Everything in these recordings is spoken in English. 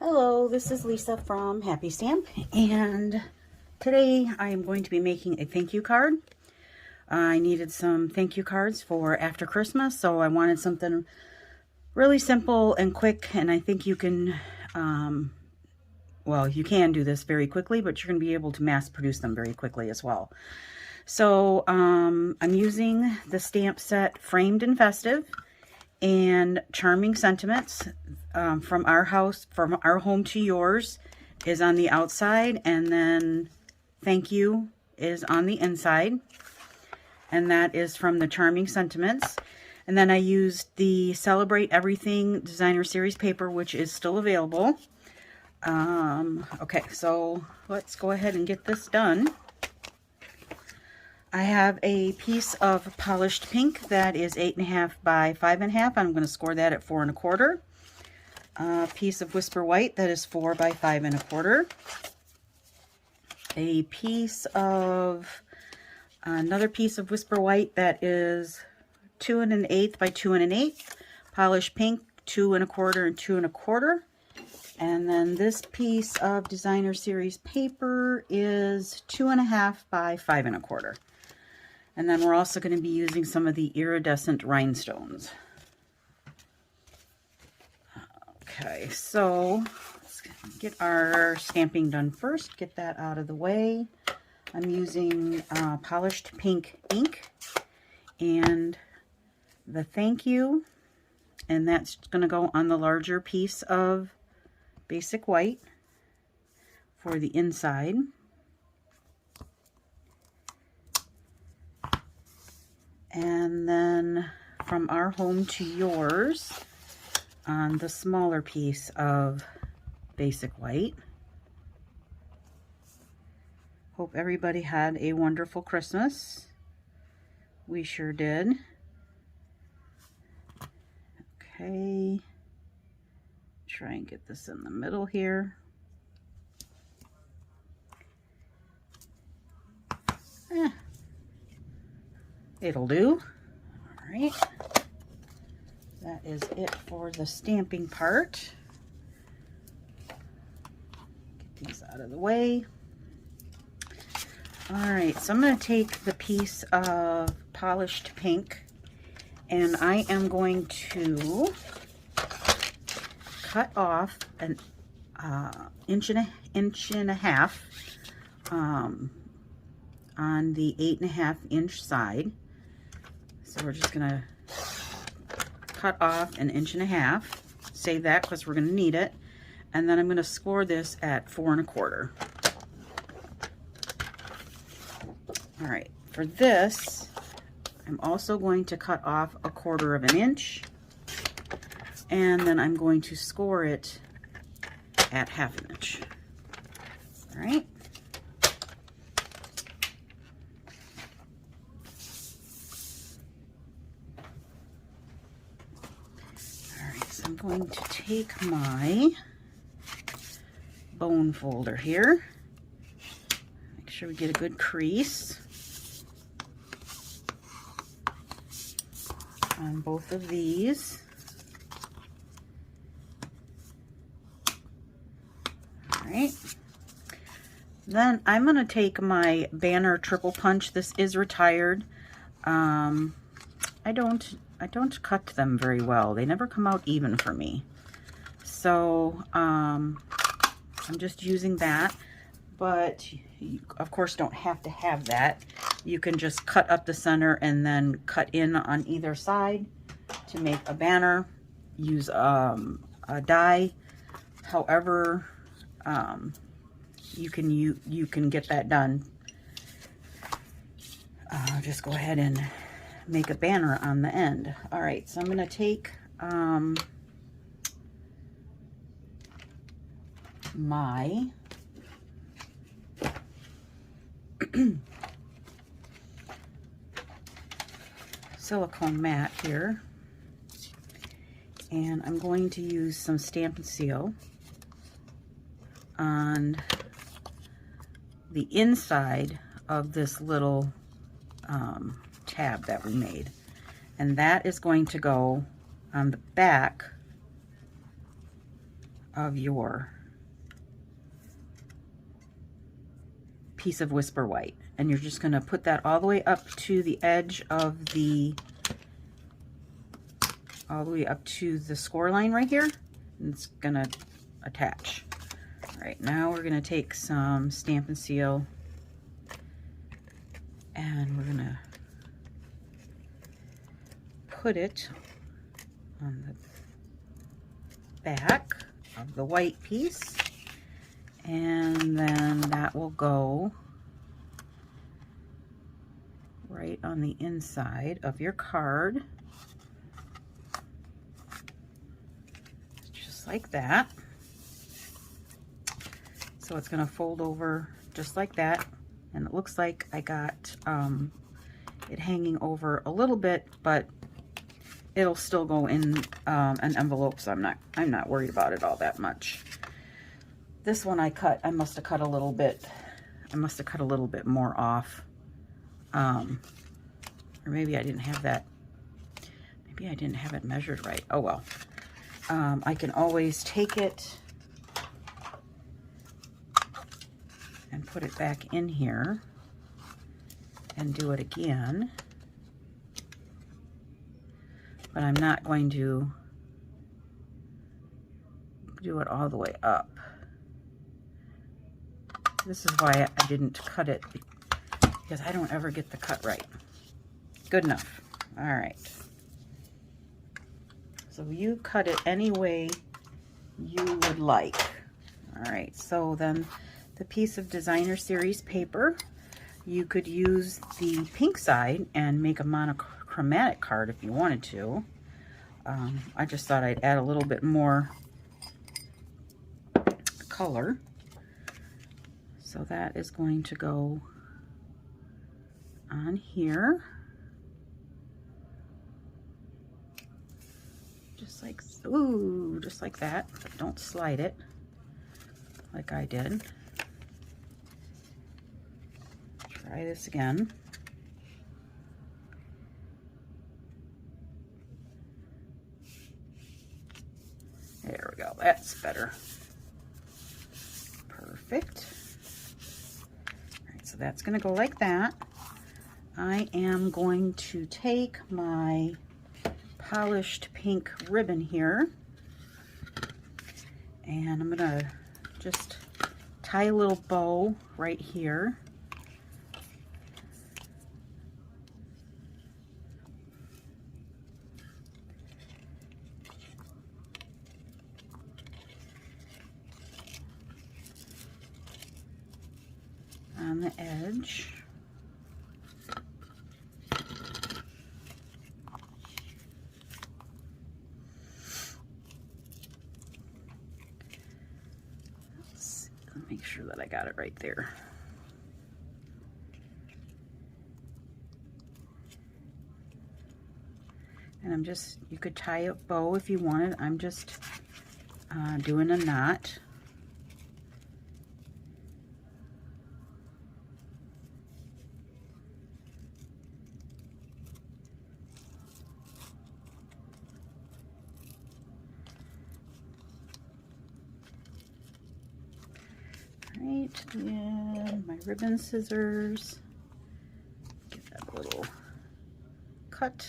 Hello, this is Lisa from Happy Stamp, and today I am going to be making a thank you card. I needed some thank you cards for after Christmas, so I wanted something really simple and quick, and I think you can, well, you can do this very quickly, but you're going to be able to mass produce them very quickly as well. So I'm using the stamp set Framed and Festive and Charming Sentiments. From our house, from our home to yours is on the outside, and then thank you is on the inside, and that is from the Charming Sentiments. And then I used the Celebrate Everything Designer Series paper, which is still available. Okay, so let's go ahead and get this done. I have a piece of polished pink that is 8.5 by 5.5. I'm going to score that at 4 1/4. A piece of Whisper White that is 4 by 5 1/4. A piece of, another piece of Whisper White that is 2 1/8 by 2 1/8. Polished pink, 2 1/4 and 2 1/4. And then this piece of Designer Series paper is 2.5 by 5 1/4. And then we're also going to be using some of the iridescent rhinestones. Okay, so let's get our stamping done first. Get that out of the way. I'm using polished pink ink and the thank you, and that's going to go on the larger piece of basic white for the inside. And then from our home to yours on the smaller piece of basic white. Hope everybody had a wonderful Christmas. We sure did. Okay, try and get this in the middle here. It'll do. All right. That is it for the stamping part. Get these out of the way. All right, so I'm going to take the piece of polished pink, and I am going to cut off an inch and a half on the 8.5 inch side. So we're just going to cut off an 1.5 inches. Save that because we're going to need it. And then I'm going to score this at 4 1/4. All right, for this, I'm also going to cut off 1/4 inch. And then I'm going to score it at 1/2 inch. All right. I'm going to take my bone folder here. Make sure we get a good crease on both of these. All right. Then I'm going to take my banner triple punch. This is retired. I don't cut them very well. They never come out even for me. So I'm just using that, but you, of course, don't have to have that. You can just cut up the center and then cut in on either side to make a banner. Use a die. However, you can get that done. Just go ahead and make a banner on the end. All right, so I'm going to take my silicone mat here, and I'm going to use some Stamp and Seal on the inside of this little tab that we made, and that is going to go on the back of your piece of Whisper White. And you're just going to put that all the way up to the edge of the, all the way up to the score line right here. And it's going to attach. All right, now we're going to take some Stampin' Seal and we're going to put it on the back of the white piece, and then that will go right on the inside of your card, just like that. So it's going to fold over just like that, and it looks like I got it hanging over a little bit, but it'll still go in an envelope, so I'm not worried about it all that much. This one I must have cut a little bit. I must have cut a little bit more off. Or maybe I didn't have that. Maybe I didn't have it measured right. Oh well. I can always take it and put it back in here and do it again. But I'm not going to do it all the way up. This is why I didn't cut it, because I don't ever get the cut right. Good enough. All right. So you cut it any way you would like. All right, so then the piece of Designer Series paper, you could use the pink side and make a monochromatic card if you wanted to. I just thought I'd add a little bit more color. So that is going to go on here. Just like, ooh, just like that. But don't slide it like I did. Try this again. There we go, that's better. Perfect. All right, so that's gonna go like that. I am going to take my polished pink ribbon here, and I'm gonna just tie a little bow right here. On the edge. Let's make sure that I got it right there. And I'm just, you could tie a bow if you wanted. I'm just doing a knot. Right, and my ribbon scissors, get that little cut,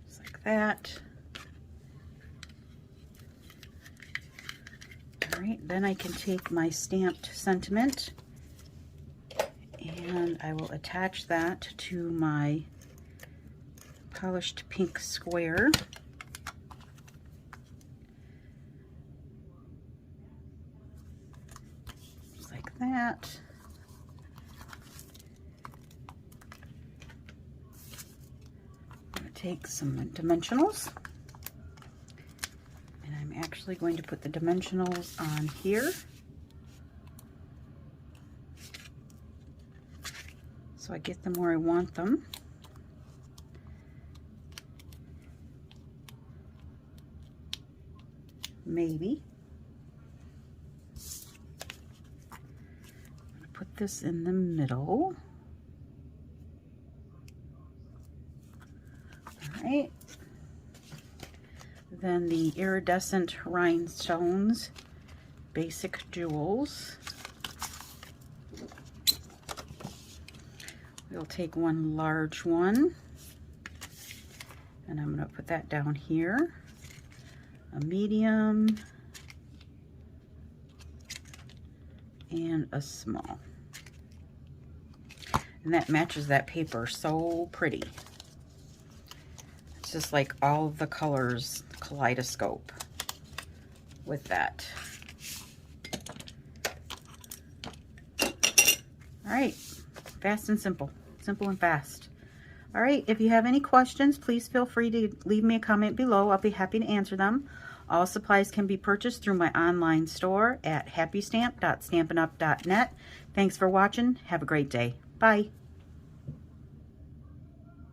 just like that. All right, then I can take my stamped sentiment and I will attach that to my polished pink square. That. I'm going to take some dimensionals, and I'm actually going to put the dimensionals on here. So I get them where I want them. Maybe. Put this in the middle. All right. Then the iridescent rhinestones, basic jewels. We'll take one large one, and I'm going to put that down here. A medium and a small. And that matches that paper so pretty. It's just like all of the colors kaleidoscope with that. All right, fast and simple. Simple and fast. All right, if you have any questions, please feel free to leave me a comment below. I'll be happy to answer them. All supplies can be purchased through my online store at happystamp.stampinup.net. Thanks for watching. Have a great day. Bye.